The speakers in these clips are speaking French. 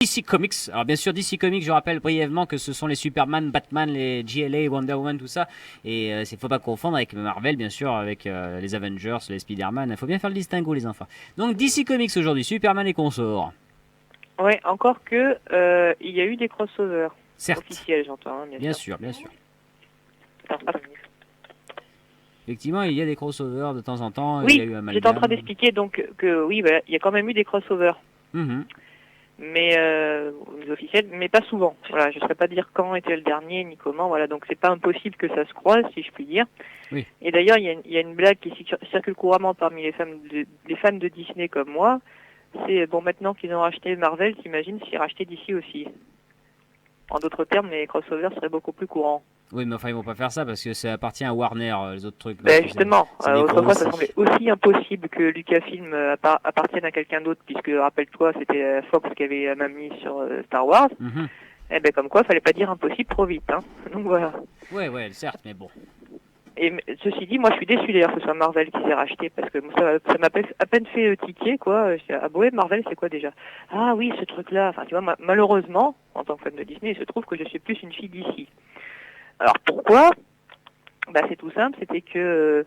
DC Comics. Alors bien sûr, DC Comics, je rappelle brièvement que ce sont les Superman, Batman, les GLA, Wonder Woman, tout ça. Et faut pas confondre avec Marvel, bien sûr, avec les Avengers, les Spider-Man. Il faut bien faire le distinguo, les enfants. Donc DC Comics aujourd'hui, Superman et consorts. Ouais, encore que il y a eu des crossovers. Certes. Officiels, j'entends, hein, bien sûr. Bien sûr. Attends, attends. Effectivement, il y a des crossovers de temps en temps. Oui, il y a eu un j'étais en train d'expliquer donc que oui, bah, il y a quand même eu des crossovers. Mais officiels, mais pas souvent. Voilà, je ne saurais pas dire quand était le dernier ni comment. Voilà, donc c'est pas impossible que ça se croise, si je puis dire. Oui. Et d'ailleurs, il y a une blague qui circule couramment parmi les fans de Disney comme moi. C'est bon, maintenant qu'ils ont racheté Marvel, t'imagines s'ils rachetaient DC aussi. En d'autres termes, les crossovers seraient beaucoup plus courants. Oui, mais enfin, ils vont pas faire ça parce que ça appartient à Warner, les autres trucs. Ben justement, autrefois, ça semblait aussi impossible que Lucasfilm appartienne à quelqu'un d'autre, puisque, rappelle-toi, c'était Fox qui avait la main mise sur Star Wars. Eh ben, comme quoi, fallait pas dire impossible trop vite, hein. Donc voilà. Ouais, certes, mais bon. Et ceci dit, moi, je suis déçu d'ailleurs que ce soit Marvel qui s'est racheté, parce que ça m'a à peine fait tiquer, quoi. Ah ouais, Marvel, c'est quoi déjà? Ah oui, ce truc-là. Enfin, tu vois, malheureusement, en tant que fan de Disney, il se trouve que je suis plus une fille d'ici. Alors pourquoi? Bah c'est tout simple, c'était que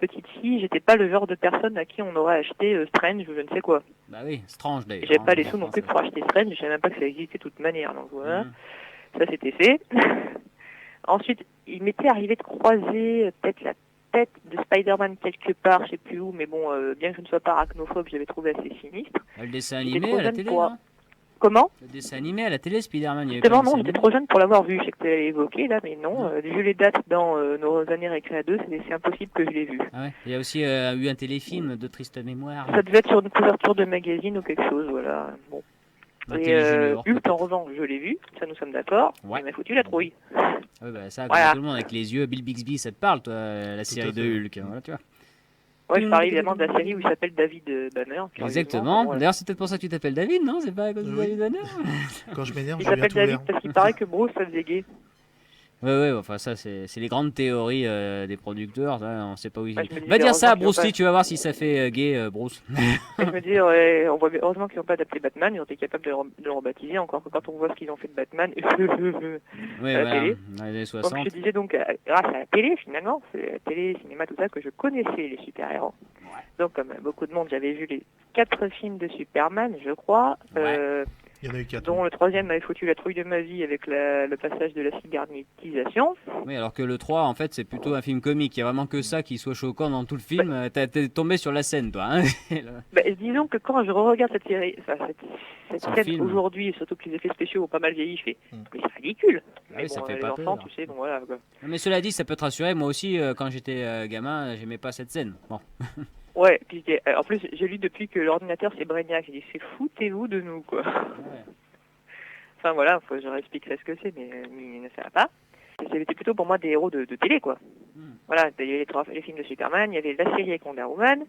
petite fille, j'étais pas le genre de personne à qui on aurait acheté Strange ou je ne sais quoi. Bah oui, Strange d'ailleurs. J'avais pas les sous non plus pour acheter Strange, je savais même pas que ça existait de toute manière, donc voilà. Ça c'était fait. Ensuite, il m'était arrivé de croiser peut-être la tête de Spider-Man quelque part, je sais plus où, mais bon, bien que je ne sois pas arachnophobe, j'avais trouvé assez sinistre. Le dessin animé à la télé, non? Comment? Le dessin animé à la télé, Spider-Man. Justement, non, j'étais trop jeune pour l'avoir vu. Je sais que tu l'avais évoqué là, mais non. Vu les dates dans nos années récré à deux, c'est impossible que je l'ai vu. Ah ouais. Il y a aussi eu un téléfilm de triste mémoire. Ça devait être sur une couverture de magazine ou quelque chose, voilà. Bon. Et Hulk, en revanche, je l'ai vu, ça nous sommes d'accord. Ouais. Il m'a foutu la trouille. Ouais, bah ça, voilà. Comme tout le monde avec les yeux, Bill Bixby, ça te parle, toi, la série de Hulk. Voilà, tu vois. Ouais, je parlais évidemment de la série où il s'appelle David Banner. Exactement. Bon, d'ailleurs, c'est peut-être pour ça que tu t'appelles David, non? C'est pas à cause de David Banner? Quand je m'énerve, il s'appelle David parce qu'il paraît que Bruce, ça faisait gay. Ouais, enfin ça c'est les grandes théories des producteurs, hein, on sait pas où ils... Va dire ça à Bruce Lee, tu vas voir si ça fait gay, Bruce. Je me dis, on voit heureusement qu'ils n'ont pas adapté Batman, ils ont été capables de le rebaptiser, encore que quand on voit ce qu'ils ont fait de Batman à la télé. Dans les années 60. Donc je disais donc, grâce à la télé finalement, c'est la télé, cinéma, tout ça, que je connaissais les super-héros. Ouais. Donc comme beaucoup de monde, j'avais vu les 4 films de Superman, je crois. Il y en a eu 4. Dont le 3e m'avait foutu la trouille de ma vie avec le passage de la cybernétisation. Oui, alors que le 3, en fait, c'est plutôt un film comique. Il n'y a vraiment que ça qui soit choquant dans tout le film. T'es tombé sur la scène, toi. Hein. Disons que quand je regarde cette série, cette scène aujourd'hui, surtout que les effets spéciaux ont pas mal vieilli, je fais, mais c'est ridicule. Mais bon, ça fait les pas enfants, peur. tu sais, donc voilà. Quoi. Mais cela dit, ça peut te rassurer. Moi aussi, quand j'étais gamin, j'aimais pas cette scène. Bon. Ouais, puis en plus, j'ai lu depuis que l'ordinateur c'est Brainiac. J'ai dit, c'est foutez-vous de nous, quoi. Ouais. Enfin voilà, faut que je réexpliquerai ce que c'est, mais ne ça va pas. C'était plutôt pour moi des héros de télé, quoi. Voilà, il y avait les films de Superman, il y avait la série avec Wonder Woman,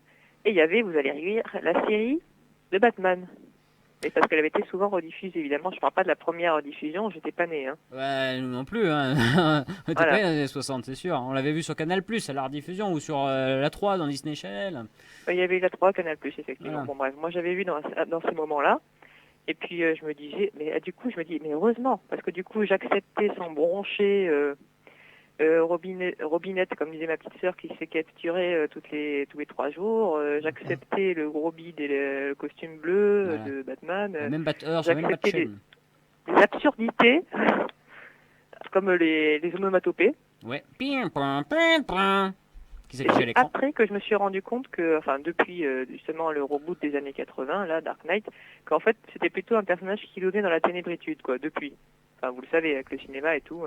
et il y avait, vous allez rire, la série de Batman. Et parce qu'elle avait été souvent rediffusée, évidemment, je parle pas de la première diffusion, j'étais pas né, hein. Ouais, nous non plus, hein. On était pas dans les années 60, c'est sûr. On l'avait vu sur Canal+, à la rediffusion, ou sur la 3 dans Disney Channel. Il y avait la 3, Canal+, effectivement. Voilà. Bon bref, moi j'avais vu dans ces moments-là. Et puis je me disais, mais du coup je me dis, mais heureusement, parce que du coup j'acceptais sans broncher Robinette, comme disait ma petite sœur, qui se fait capturer tous les 3 jours. J'acceptais le gros bide et le costume bleu de Batman. Même j'acceptais des absurdités, comme les onomatopées. Ouais. C'est après que je me suis rendu compte que, enfin depuis justement le reboot des années 80, là, Dark Knight, qu'en fait c'était plutôt un personnage qui logeait dans la ténébritude, quoi, depuis. Enfin vous le savez, avec le cinéma et tout.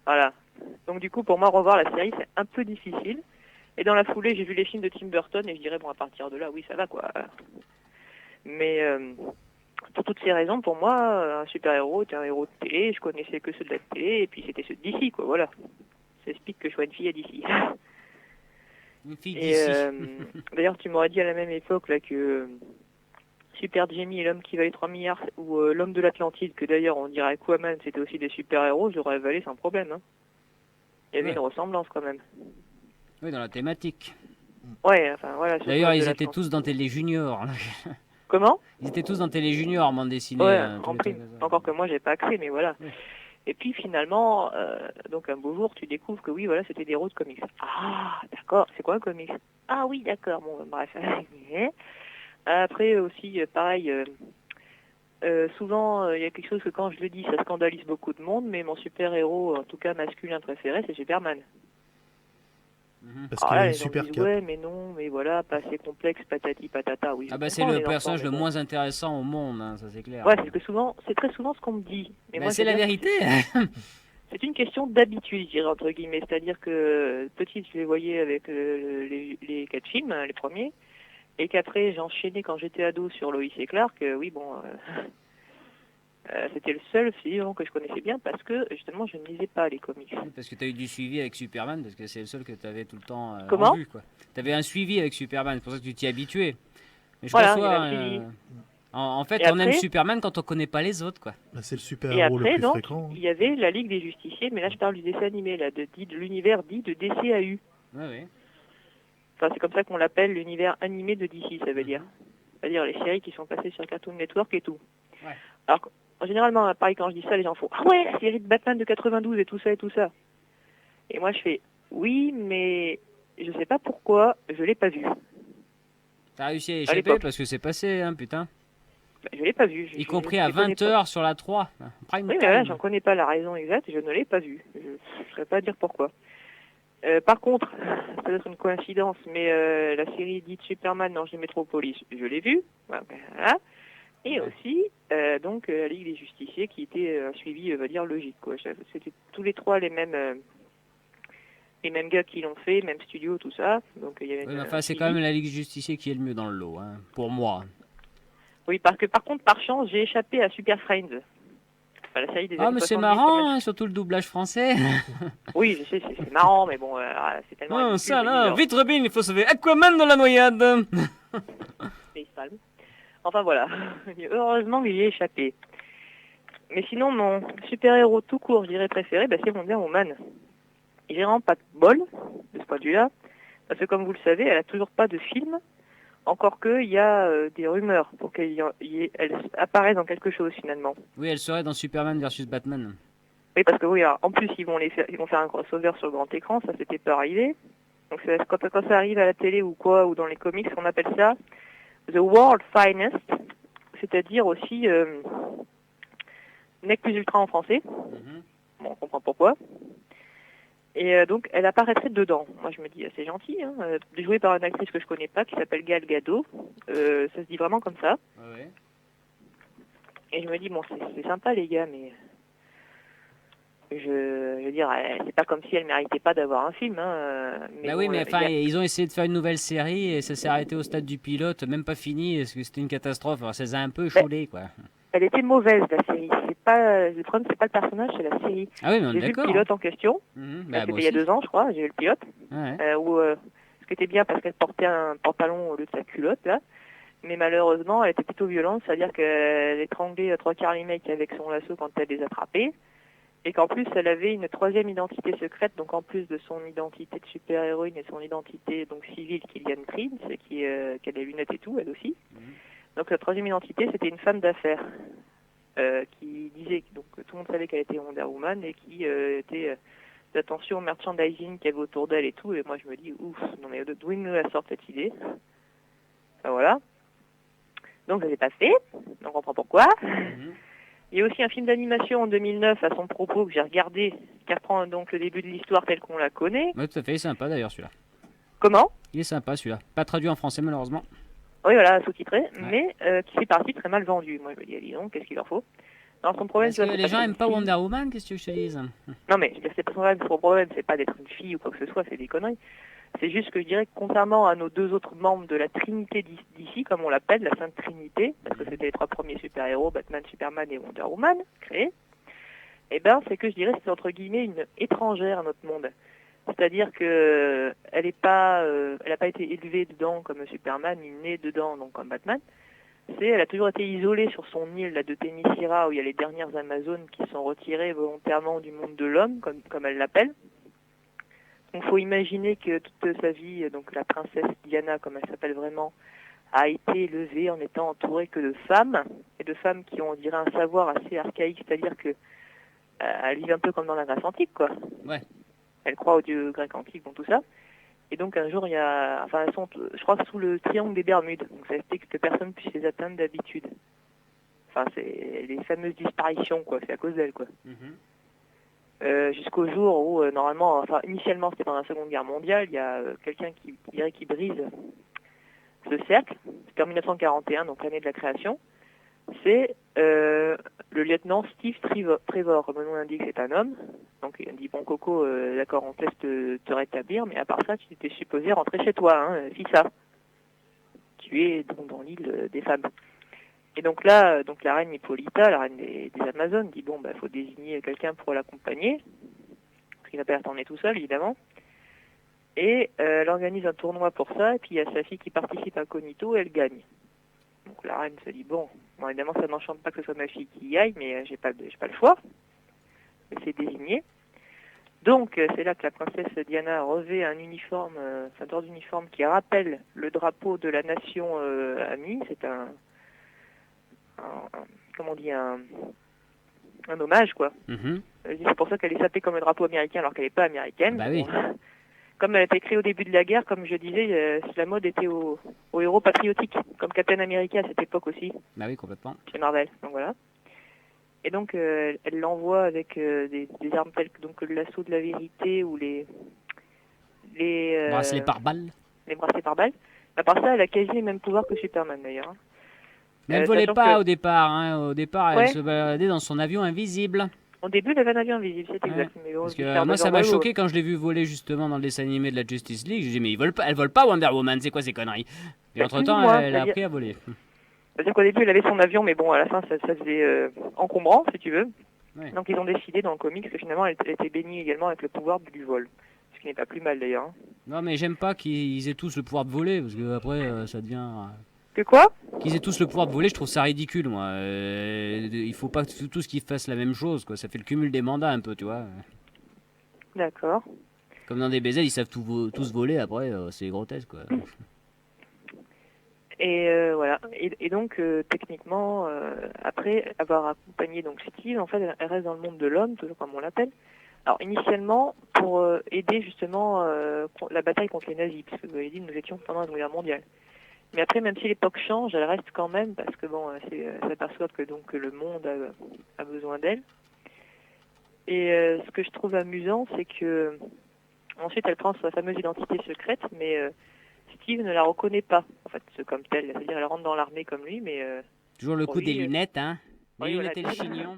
Voilà. Donc du coup pour moi revoir la série c'est un peu difficile. Et dans la foulée j'ai vu les films de Tim Burton et je dirais bon à partir de là oui ça va quoi. Mais pour toutes ces raisons pour moi un super-héros était un héros de télé, je connaissais que ceux de la télé et puis c'était ceux d'ici quoi, voilà. Ça explique que je sois une fille à d'ici. Une fille d'ici. D'ailleurs, tu m'aurais dit à la même époque là que Super Jamie et l'homme qui valait 3 milliards, ou l'homme de l'Atlantide, que d'ailleurs on dirait Aquaman, c'était aussi des super-héros, j'aurais avalé sans problème. Hein. Il y avait une ressemblance quand même. Oui, dans la thématique. Ouais, enfin voilà. D'ailleurs, ils étaient tous dans Télé Junior. Comment? Ils étaient tous dans Télé Junior, bande dessinée. Ouais, tous en les prime. trucs comme ça. Encore que moi, j'ai pas accès, mais voilà. Oui. Et puis finalement, donc un beau jour, tu découvres que oui, voilà, c'était des héros de comics. Ah, d'accord. C'est quoi un comics? Ah oui, d'accord. Bon, bref. Après aussi, pareil. Souvent, il y a quelque chose que quand je le dis, ça scandalise beaucoup de monde, mais mon super-héros, en tout cas masculin préféré, c'est Superman. Parce Alors qu'il a là, une les gens me super disent, cape. ouais, mais non, mais voilà, pas assez complexe, patati patata. Oui, je Ah bah c'est comprends le les enfants, personnage mais le bon. moins intéressant au monde, hein, ça c'est clair. Ouais, c'est très souvent ce qu'on me dit. Mais Bah, moi, c'est je veux la dire, vérité. c'est une question d'habitude, je dirais, entre guillemets. C'est-à-dire que petite, je les voyais avec les 4 films, hein, les premiers, et qu'après, j'ai enchaîné quand j'étais ado sur Lois et Clark. Oui, bon, c'était le seul film que je connaissais bien parce que, justement, je ne lisais pas les comics. Parce que tu as eu du suivi avec Superman, parce que c'est le seul que tu avais tout le temps en Comment? vue, quoi. Tu avais un suivi avec Superman, c'est pour ça que tu t'y habituais. Mais je Voilà, il y conçois, avait un suivi. en fait, Et on aime après, Superman quand on connaît pas les autres, quoi. Bah, c'est le et super-héros le après, plus donc, fréquent. il y avait la Ligue des Justiciers, mais là, je parle du dessin animé, là, de l'univers dit de DCAU. Ouais, ouais. Enfin, c'est comme ça qu'on l'appelle, l'univers animé de DC, ça veut dire. C'est-à-dire les séries qui sont passées sur Cartoon Network et tout. Ouais. Alors, généralement, pareil, quand je dis ça, les gens font « Ah ouais, la série de Batman de 92 et tout ça et tout ça ». Et moi, je fais « Oui, mais je sais pas pourquoi, je l'ai pas vu. » T'as réussi à À échapper l'époque. parce que c'est passé, hein, putain. Bah, je l'ai pas vu. Y compris à je connais pas. 20h sur la 3, prime Oui, mais là, time. j'en connais pas la raison exacte, je ne l'ai pas vu. Je ne saurais pas dire pourquoi. Par contre, ça doit être une coïncidence, mais la série dite Superman dans Metropolis, je l'ai vue. Voilà. Et aussi, donc, la Ligue des Justiciers, qui était un suivi, on va dire, logique, quoi. C'était tous les trois les mêmes gars qui l'ont fait, même studio, tout ça. Donc, il y avait Ouais, mais un enfin, c'est quand suivi. même la Ligue Justicier qui est le mieux dans le lot, hein, pour moi. Oui, parce que par contre, par chance, j'ai échappé à Super Friends. Enfin, la série des Ah, années mais c'est 70. comme marrant, hein, surtout le doublage français. Oui, je sais, c'est marrant, mais bon, c'est tellement Non, ridicule. ça Je me dis, là, vite Robin, il faut sauver Aquaman de la noyade. facepalm. Enfin voilà, heureusement que j'y ai échappé. Mais sinon, mon super-héros tout court, je dirais préféré, bah, c'est Wonder Woman. Et j'ai vraiment pas de bol, de ce point de vue-là, parce que comme vous le savez, elle a toujours pas de film, encore qu'il y a des rumeurs pour qu'elle elle apparaisse dans quelque chose finalement. Oui, elle serait dans Superman versus Batman. Oui, parce que oui, alors, en plus ils vont faire un crossover sur le grand écran, ça c'était pas arrivé. Donc quand ça arrive à la télé ou quoi, ou dans les comics, on appelle ça The World Finest, c'est-à-dire aussi Nec plus ultra en français. Bon, on comprend pourquoi. Et donc, elle apparaîtrait dedans. Moi, je me dis, c'est gentil, hein, jouée par une actrice que je connais pas, qui s'appelle Gal Gadot. Ça se dit vraiment comme ça. Ouais. Et je me dis, bon, c'est sympa, les gars, mais je veux dire, c'est pas comme si elle méritait pas d'avoir un film. Hein, mais Bah bon, oui, mais enfin, ils ont essayé de faire une nouvelle série et ça s'est arrêté au stade du pilote, même pas fini, parce que c'était une catastrophe. Alors, ça les a un peu échaudés, quoi. Elle était mauvaise, la série. C'est pas, le problème, c'est pas le personnage, c'est la série. Ah oui, mais on est J'ai vu le d'accord. pilote en question. Bah, C'était moi il y a aussi. 2 ans, je crois. J'ai vu le pilote. Ouais. Ce qui était bien parce qu'elle portait un pantalon au lieu de sa culotte, là. Mais malheureusement, elle était plutôt violente, c'est-à-dire qu'elle étranglait 3/4 les mecs avec son lasso quand elle les attrapait. Et qu'en plus, elle avait une troisième identité secrète, donc en plus de son identité de super-héroïne et son identité donc civile, Killian Prince, qui a des lunettes et tout, elle aussi. Donc la troisième identité, c'était une femme d'affaires qui disait, donc tout le monde savait qu'elle était Wonder Woman et qui était d'attention au merchandising qu'il y avait autour d'elle et tout. Et moi, je me dis, ouf, non mais d'où il nous la sort cette idée? Enfin, voilà. Donc je l'ai pas fait, on comprend pourquoi. Il y a aussi un film d'animation en 2009 à son propos que j'ai regardé, qui reprend donc le début de l'histoire telle qu'on la connaît. Ouais, tout à fait, il est sympa d'ailleurs celui-là. Comment? Il est sympa celui-là. Pas traduit en français malheureusement. Oui, voilà, sous-titré, Ouais. mais qui fait partie très mal vendu. Moi, je me dis, dis donc, qu'est-ce qu'il leur faut? Alors, son problème, Parce que les gens aiment pas fille. Wonder Woman, qu'est-ce que tu veux que je te dise? Non, mais je veux dire, c'est pas son problème, c'est pas d'être une fille ou quoi que ce soit, c'est des conneries. C'est juste que je dirais que contrairement à nos 2 autres membres de la Trinité d'ici, comme on l'appelle, la Sainte Trinité, parce que c'était les 3 premiers super-héros, Batman, Superman et Wonder Woman, créés, eh ben, c'est que je dirais que c'est entre guillemets une étrangère à notre monde. C'est-à-dire que elle a pas été élevée dedans comme Superman, ni née dedans donc comme Batman. Elle a toujours été isolée sur son île là, de Themyscira, où il y a les dernières Amazones qui sont retirées volontairement du monde de l'homme, comme elle l'appelle. Donc, faut imaginer que toute sa vie, donc la princesse Diana, comme elle s'appelle vraiment, a été élevé en étant entouré que de femmes, et de femmes qui ont, on dirait, un savoir assez archaïque, c'est-à-dire que elles vivent un peu comme dans la Grèce antique, quoi. Ouais. Elles croient aux dieux grecs antiques, bon, tout ça. Et donc un jour, il y a, enfin, elles sont, je crois, sous le triangle des Bermudes, donc ça explique que personne puisse les atteindre d'habitude. Enfin, c'est les fameuses disparitions, quoi, c'est à cause d'elles, quoi. Jusqu'au jour où, normalement, enfin, initialement, c'était pendant la Seconde Guerre mondiale, il y a quelqu'un qui brise ce cercle. C'était en 1941, donc l'année de la création. C'est le lieutenant Steve Trevor, comme le nom l'indique, c'est un homme. Donc il dit, bon Coco, d'accord, on te laisse te rétablir, mais à part ça, tu étais supposé rentrer chez toi, hein, fis ça. Tu es donc dans l'île des femmes. Et donc là, donc la reine Hippolyta, la reine des Amazones, dit, bon, bah, faut désigner quelqu'un pour l'accompagner, parce qu'il va pas attendre tout seul, évidemment. Et elle organise un tournoi pour ça, et puis il y a sa fille qui participe incognito, et elle gagne. Donc la reine se dit, bon évidemment ça n'enchante pas que ce soit ma fille qui y aille, mais j'ai pas le choix. Elle s'est désignée. Donc c'est là que la princesse Diana revêt un uniforme, un genre d'uniforme qui rappelle le drapeau de la nation amie. C'est comment on dit, un hommage, quoi. C'est pour ça qu'elle est sapée comme le drapeau américain alors qu'elle n'est pas américaine. Bah oui. Bon, comme elle a été créée au début de la guerre, comme je disais, la mode était aux héros patriotiques, comme Captain America à cette époque aussi. Bah oui, complètement. Chez Marvel, donc voilà. Et donc elle l'envoie avec des armes telles que donc l'assaut de la vérité ou les bracelets par balle. Les bracelets par balle. À part ça, elle a quasi les mêmes pouvoirs que Superman d'ailleurs. Mais elle volait pas que... au départ. Hein. Au départ, ouais. Elle se baladait dans son avion invisible. Au début, elle avait un avion invisible, c'est exact. Mais parce que moi, ça m'a choqué quand je l'ai vu voler justement dans le dessin animé de la Justice League. J'ai dit, mais elle vole pas Wonder Woman, c'est quoi ces conneries? Et entre-temps, elle a appris à voler. C'est-à-dire qu'au début, elle avait son avion, mais bon, à la fin, ça faisait encombrant, si tu veux. Ouais. Donc ils ont décidé dans le comics que finalement, elle était bénie également avec le pouvoir du vol. Ce qui n'est pas plus mal d'ailleurs. Non, mais j'aime pas qu'ils aient tous le pouvoir de voler, parce que après, ça devient... Que quoi? Qu'ils aient tous le pouvoir de voler, je trouve ça ridicule, moi. Il faut pas tous qu'ils fassent la même chose, quoi. Ça fait le cumul des mandats, un peu, tu vois. D'accord. Comme dans des BZ, ils savent tous voler, après, c'est grotesque, quoi. Et voilà. Et donc, techniquement, après avoir accompagné donc Steve, en fait, elle reste dans le monde de l'homme, toujours comme on l'appelle. Alors, initialement, pour aider justement la bataille contre les nazis, puisque vous avez dit, nous étions pendant la Seconde Guerre mondiale. Mais après, même si l'époque change, elle reste quand même, parce que bon, elle s'aperçoit que donc le monde a besoin d'elle. Et ce que je trouve amusant, c'est que ensuite elle prend sa fameuse identité secrète, mais Steve ne la reconnaît pas, en fait, comme telle. C'est-à-dire, elle rentre dans l'armée comme lui, mais toujours le coup lui, des lunettes, hein. Les oui, lunettes voilà, et le chignon.